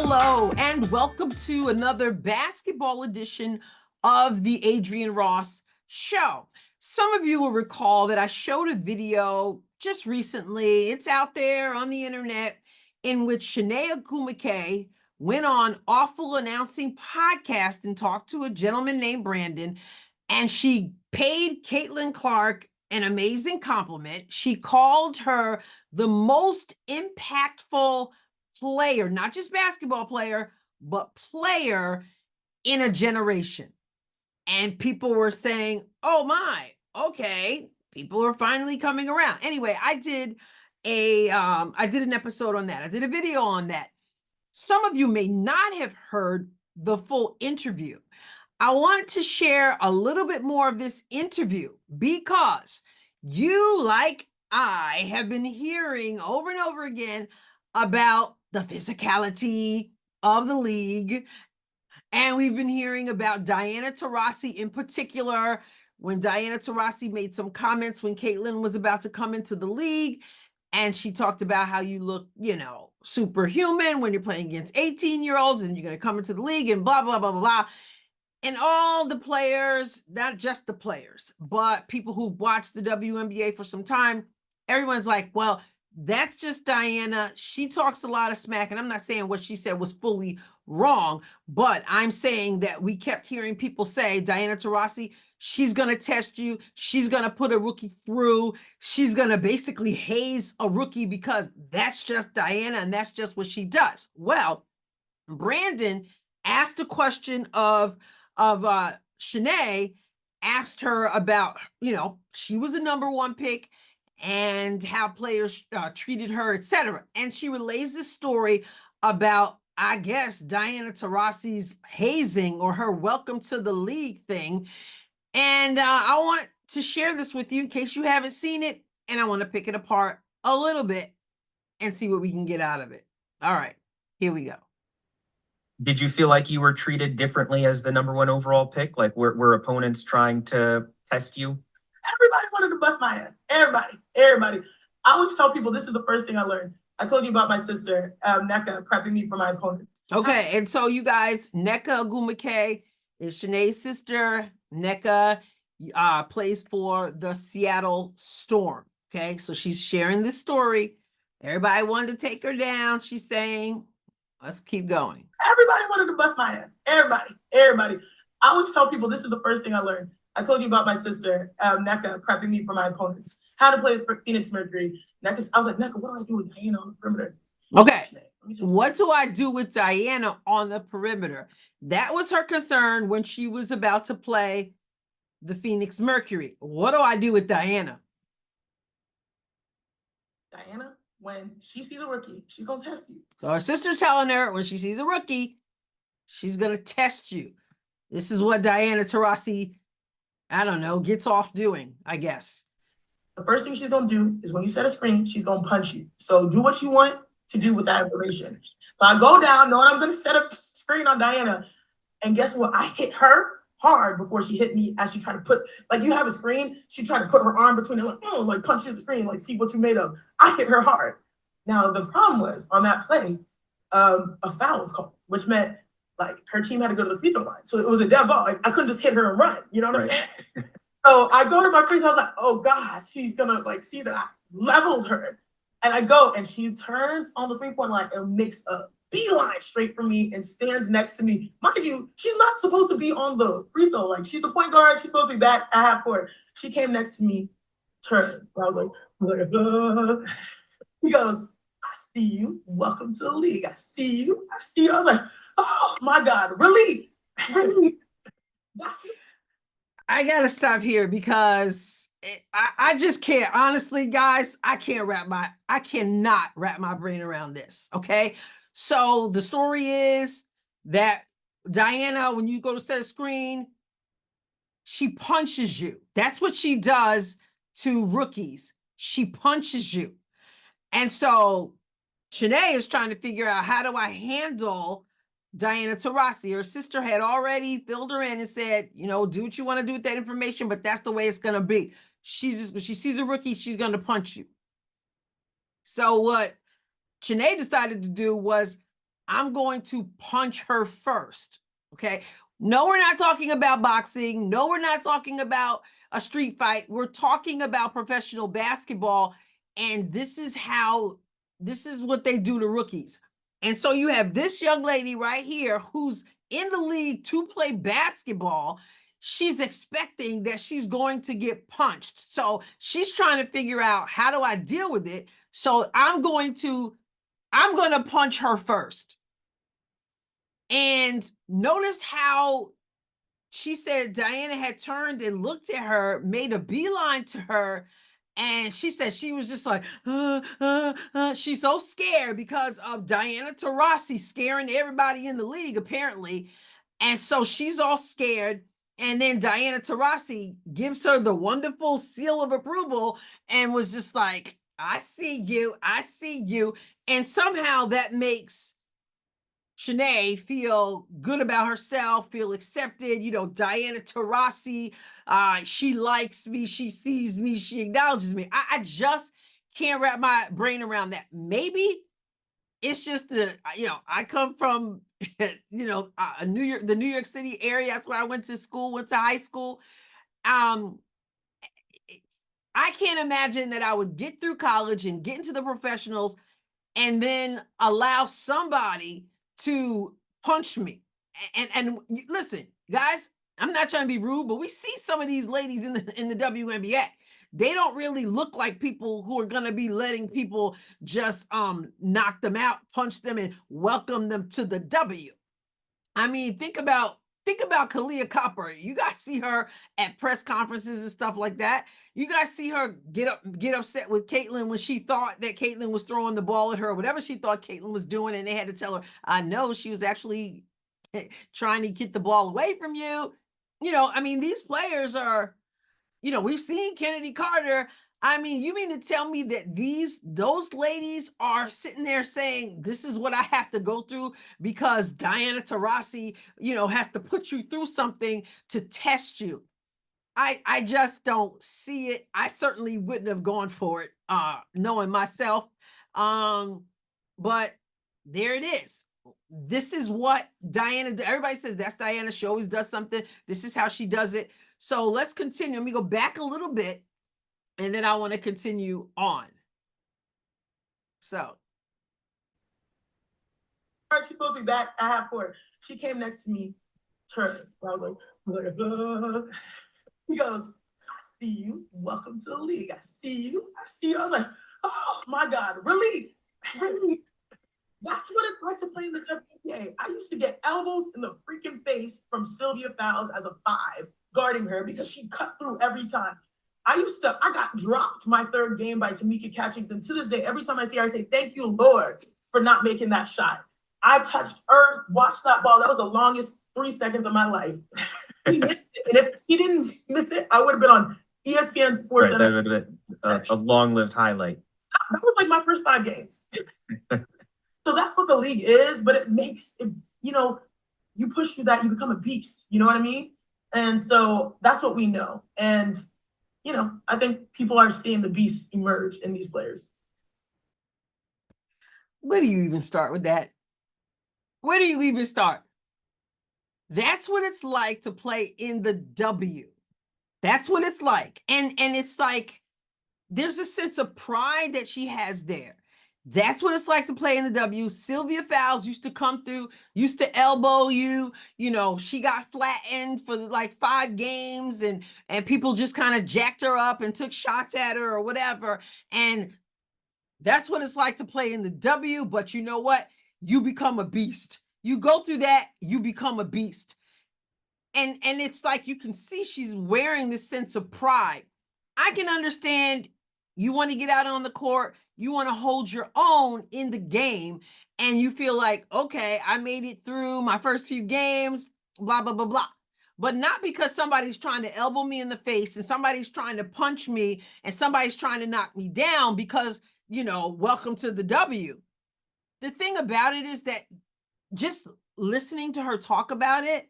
Hello, and welcome to another basketball edition of the Adrienne Ross Show. Some of you will recall that I showed a video just recently, it's out there on the internet, in which Chiney Ogwumike went on Awful Announcing Podcast and talked to a gentleman named Brandon, and she paid Caitlin Clark an amazing compliment. She called her the most impactful player, not just basketball player, but player in a generation. And people were saying, oh my, okay, people are finally coming around. Anyway, I did an episode on that. I did a video on that. Some of you may not have heard the full interview. I want to share a little bit more of this interview because you, like I, have been hearing over and over again about the physicality of the league. And we've been hearing about Diana Taurasi in particular, when Diana Taurasi made some comments when Caitlin was about to come into the league. And she talked about how you look, superhuman when you're playing against 18-year-olds and you're going to come into the league and blah, blah, blah, blah, blah. And all the players, not just the players, but people who've watched the WNBA for some time, everyone's like, well, that's just Diana. She talks a lot of smack. And I'm not saying what she said was fully wrong, but I'm saying that we kept hearing people say, Diana Taurasi, she's going to test you. She's going to put a rookie through. She's going to basically haze a rookie because that's just Diana and that's just what she does. Well, Brandon asked a question of Chiney, asked her about, she was a number one pick and how players treated her, etc. And she relays this story about, I guess, Diana Taurasi's hazing or her welcome to the league thing. And I want to share this with you in case you haven't seen it. And I want to pick it apart a little bit and see what we can get out of it. All right, here we go. Did you feel like you were treated differently as the number one overall pick? Like were opponents trying to test you? Everybody wanted to bust my ass. Everybody. I always tell people this is the first thing I learned. I told you about my sister, Nneka, prepping me for my opponents. Okay, and so you guys, Nneka Ogwumike is Chiney's sister. Nneka plays for the Seattle Storm. Okay, so she's sharing this story. Everybody wanted to take her down. She's saying, let's keep going. Everybody wanted to bust my ass. Everybody. I always tell people this is the first thing I learned. I told you about my sister, Nneka, prepping me for my opponents. How to play for Phoenix Mercury. I was like, Nneka, what do I do with Diana on the perimeter? Okay, what do I do with Diana on the perimeter? That was her concern when she was about to play the Phoenix Mercury. What do I do with Diana? Diana, when she sees a rookie, she's going to test you. So her sister telling her when she sees a rookie, she's going to test you. This is what Diana Taurasi, gets off doing, I guess. The first thing she's going to do is when you set a screen, she's going to punch you. So do what you want to do with that information. So I go down knowing I'm going to set a screen on Diana. And guess what? I hit her hard before she hit me as she tried to put, like you have a screen, she tried to put her arm between them, like punch you the screen, like see what you made of. I hit her hard. Now, the problem was on that play, a foul was called, which meant like her team had to go to the free throw line. So it was a dead ball. Like, I couldn't just hit her and run. You know what I'm saying? So I go to my free throw. I was like, oh God, she's gonna like see that I leveled her. And I go and she turns on the 3-point line and makes a beeline straight for me and stands next to me. Mind you, she's not supposed to be on the free throw. Like she's the point guard. She's supposed to be back at half court. She came next to me, turned. I was like, He goes, I see you. Welcome to the league. I see you. I was like, oh my God, relief. I got to stop here because I just can't, honestly, guys, I cannot wrap my brain around this. Okay. So the story is that Diana, when you go to set a screen, she punches you. That's what she does to rookies. She punches you. And so Chiney is trying to figure out, how do I handle Diana Taurasi? Her sister had already filled her in and said, do what you want to do with that information, but that's the way it's going to be. When she sees a rookie, she's going to punch you. So what Chiney decided to do was, I'm going to punch her first. Okay. No, we're not talking about boxing. No, we're not talking about a street fight. We're talking about professional basketball. And this is what they do to rookies. And so you have this young lady right here who's in the league to play basketball. She's expecting that she's going to get punched. So she's trying to figure out, how do I deal with it? So I'm going to punch her first. And notice how she said Diana had turned and looked at her, made a beeline to her. And she said she was just like, she's so scared because of Diana Taurasi scaring everybody in the league, apparently. And so she's all scared. And then Diana Taurasi gives her the wonderful seal of approval and was just like, I see you, I see you. And somehow that makes Chiney feel good about herself, feel accepted. You know, Diana Taurasi, she likes me, she sees me, she acknowledges me. I just can't wrap my brain around that. Maybe it's just I come from, the New York City area. That's where I went to school, went to high school. I can't imagine that I would get through college and get into the professionals and then allow somebody to punch me. And listen, guys, I'm not trying to be rude, but we see some of these ladies in the WNBA. They don't really look like people who are going to be letting people just knock them out, punch them, and welcome them to the W. I mean, think about Kalia Copper. You guys see her at press conferences and stuff like that. You guys see her get upset with Caitlin when she thought that Caitlin was throwing the ball at her, or whatever she thought Caitlin was doing, and they had to tell her, I know she was actually trying to get the ball away from you. I mean, these players are, we've seen Kennedy Carter. I mean, you mean to tell me that those ladies are sitting there saying, this is what I have to go through because Diana Taurasi, has to put you through something to test you? I just don't see it. I certainly wouldn't have gone for it, knowing myself. But there it is. This is what Diana, everybody says that's Diana. She always does something. This is how she does it. So let's continue. Let me go back a little bit, and then I want to continue on. So. She's supposed to be back at half court. She came next to me, turned. I was like, he goes, I see you. Welcome to the league. I see you. I see you. I was like, oh my God, relief. Relief. That's what it's like to play in the WNBA. I used to get elbows in the freaking face from Sylvia Fowles as a 5 guarding her because she cut through every time. I got dropped my 3rd game by Tamika Catchings. And to this day, every time I see her, I say, thank you, Lord, for not making that shot. I touched earth, watched that ball. That was the longest 3 seconds of my life. He missed it. And if he didn't miss it, I would have been on ESPN Sports. Right, that would have been a long-lived highlight. That was like my first 5 games. So that's what the league is, but it makes it, you push through that, you become a beast. You know what I mean? And so that's what we know. And, I think people are seeing the beast emerge in these players. Where do you even start with that? Where do you even start? That's what it's like to play in the W. That's what it's like. And it's like, there's a sense of pride that she has there. That's what it's like to play in the W. Sylvia Fowles used to come through, used to elbow you. She got flattened for like 5 games and people just kind of jacked her up and took shots at her or whatever. And that's what it's like to play in the W. But you know what? You become a beast. You go through that, you become a beast. And it's like you can see she's wearing this sense of pride. I can understand you want to get out on the court, you want to hold your own in the game, and you feel like, okay, I made it through my first few games, blah, blah, blah, blah. But not because somebody's trying to elbow me in the face and somebody's trying to punch me and somebody's trying to knock me down because, welcome to the W. The thing about it is that just listening to her talk about it,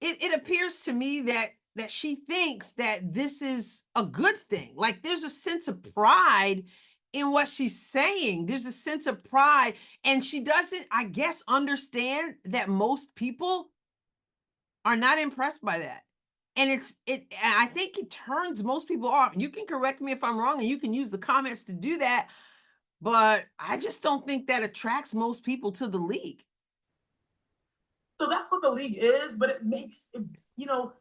it appears to me that she thinks that this is a good thing. Like there's a sense of pride in what she's saying. There's a sense of pride, and she doesn't, I guess, understand that most people are not impressed by that. And I think it turns most people off. You can correct me if I'm wrong, and you can use the comments to do that, but I just don't think that attracts most people to the league. So that's what the league is, but it makes it, you know,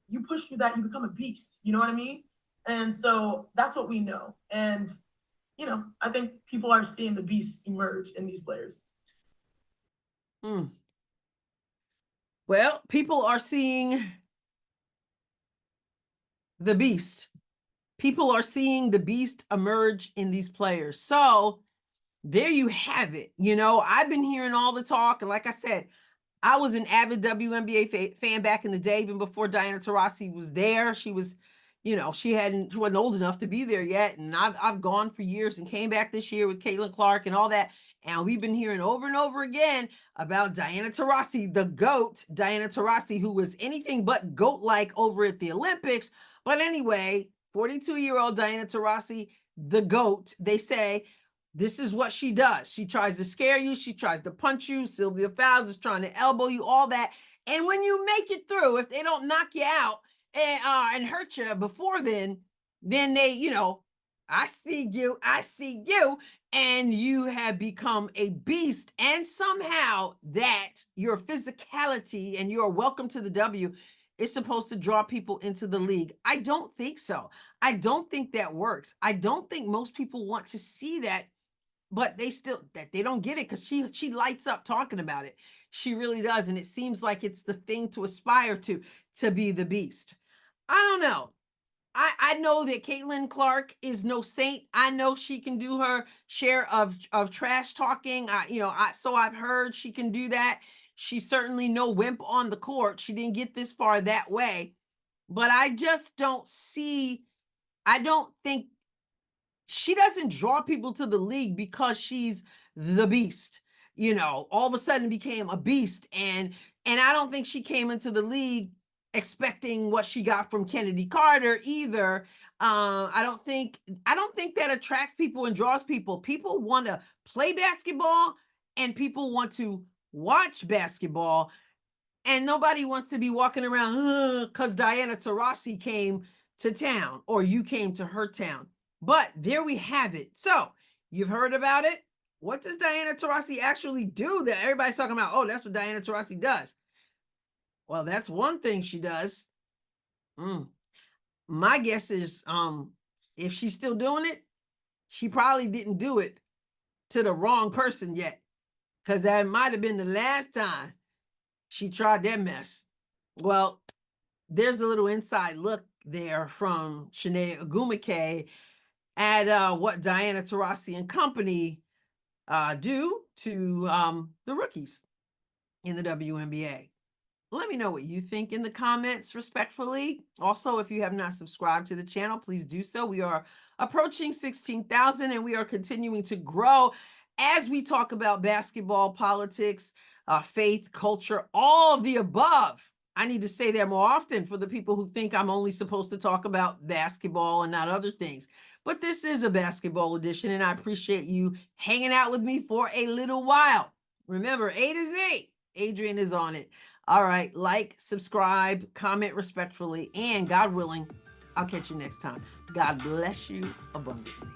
you push through that, you become a beast. You know what I mean? And so that's what we know. And, you know, I think people are seeing the beast emerge in these players. Well, people are seeing the beast. People are seeing the beast emerge in these players. So there you have it. You know, I've been hearing all the talk. And like I said, I was an avid WNBA fan back in the day, even before Diana Taurasi was there. She was, you know, she wasn't old enough to be there yet. And I've gone for years and came back this year with Caitlin Clark and all that. And we've been hearing over and over again about Diana Taurasi, the GOAT, Diana Taurasi, who was anything but GOAT-like over at the Olympics. But anyway, 42-year-old Diana Taurasi, the GOAT, they say, this is what she does. She tries to scare you. She tries to punch you. Sylvia Fowles is trying to elbow you, all that. And when you make it through, if they don't knock you out and hurt you before then they, you know, I see you, and you have become a beast. And somehow that your physicality and your welcome to the W is supposed to draw people into the league. I don't think so. I don't think that works. I don't think most people want to see that. But they don't get it, because she lights up talking about it. She really does. And it seems like it's the thing to aspire to be the beast. I don't know. I know that Caitlin Clark is no saint. I know she can do her share of trash talking. So I've heard she can do that. She's certainly no wimp on the court. She didn't get this far that way. But I just don't I don't think she doesn't draw people to the league because she's the beast, you know, all of a sudden became a beast. And I don't think she came into the league expecting what she got from Kennedy Carter either. I don't think that attracts people and draws people. People want to play basketball and people want to watch basketball. And nobody wants to be walking around because Diana Taurasi came to town or you came to her town. But there we have it. So you've heard about it. What does Diana Taurasi actually do that everybody's talking about? Oh, that's what Diana Taurasi does. Well, that's one thing she does. My guess is if she's still doing it, she probably didn't do it to the wrong person yet, because that might have been the last time she tried that mess. Well, there's a little inside look there from Chiney Ogwumike at what Diana Taurasi and company do to the rookies in the WNBA. Let me know what you think in the comments respectfully. Also, if you have not subscribed to the channel, please do so. We are approaching 16,000 and we are continuing to grow as we talk about basketball, politics, faith, culture, all of the above. I need to say that more often for the people who think I'm only supposed to talk about basketball and not other things. But this is a basketball edition, and I appreciate you hanging out with me for a little while. Remember, A to Z, Adrienne is on it. All right, like, subscribe, comment respectfully, and God willing, I'll catch you next time. God bless you abundantly.